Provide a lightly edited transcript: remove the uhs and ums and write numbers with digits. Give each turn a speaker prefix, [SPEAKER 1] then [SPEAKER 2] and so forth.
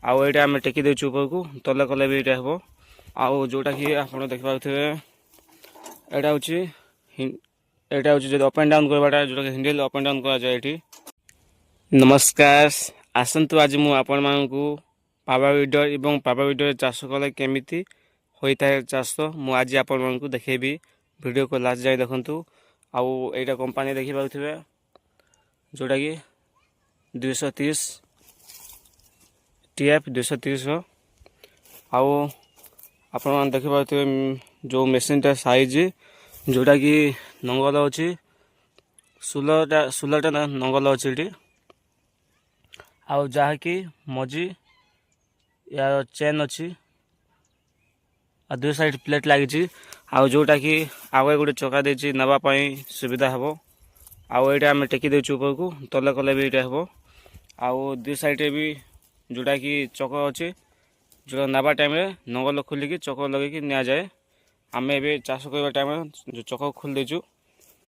[SPEAKER 1] आउ ये आम टेकी देचु ऊपर को तले कले भी ये हम आउ जोटा कि आप देखिपे यहाँ हूँ जो अप एंड डाउन करवाटा जोटा हैंडल अप एंड डाउन करा जाए ये। नमस्कार आसतु आज मु आपण मानकु पावर वीडर एवं पावर वीडर चाष कले केमिति होता है चाष मु आज आपण मानकु देखेबी वीडियो को लास्ट जाए देखंतु। आउ एटा कंपनी देखि पाउथिबे जोटा कि 230 TF 230 आउ आपण देखि पाउथिबे जो मशीन टा साइज जोटा कि नंगल अछि 16टा नंगल अछि एटी आउ जहाँकि मझी यार चेन अच्छी आ दुई साइड प्लेट लगी आउ जोटा कि आगे गोटे चका देछि नवापाई सुविधा हम आउ ये आम टेकी देचु ऊपर को तले कले भी ये हम आउ दुई साइड भी जोटा कि चक अच्छे जो नवा टाइम नंगल खोलिकी चक लगे नि जाए आम ए चाष करवा टाइम जो चक खोल देचु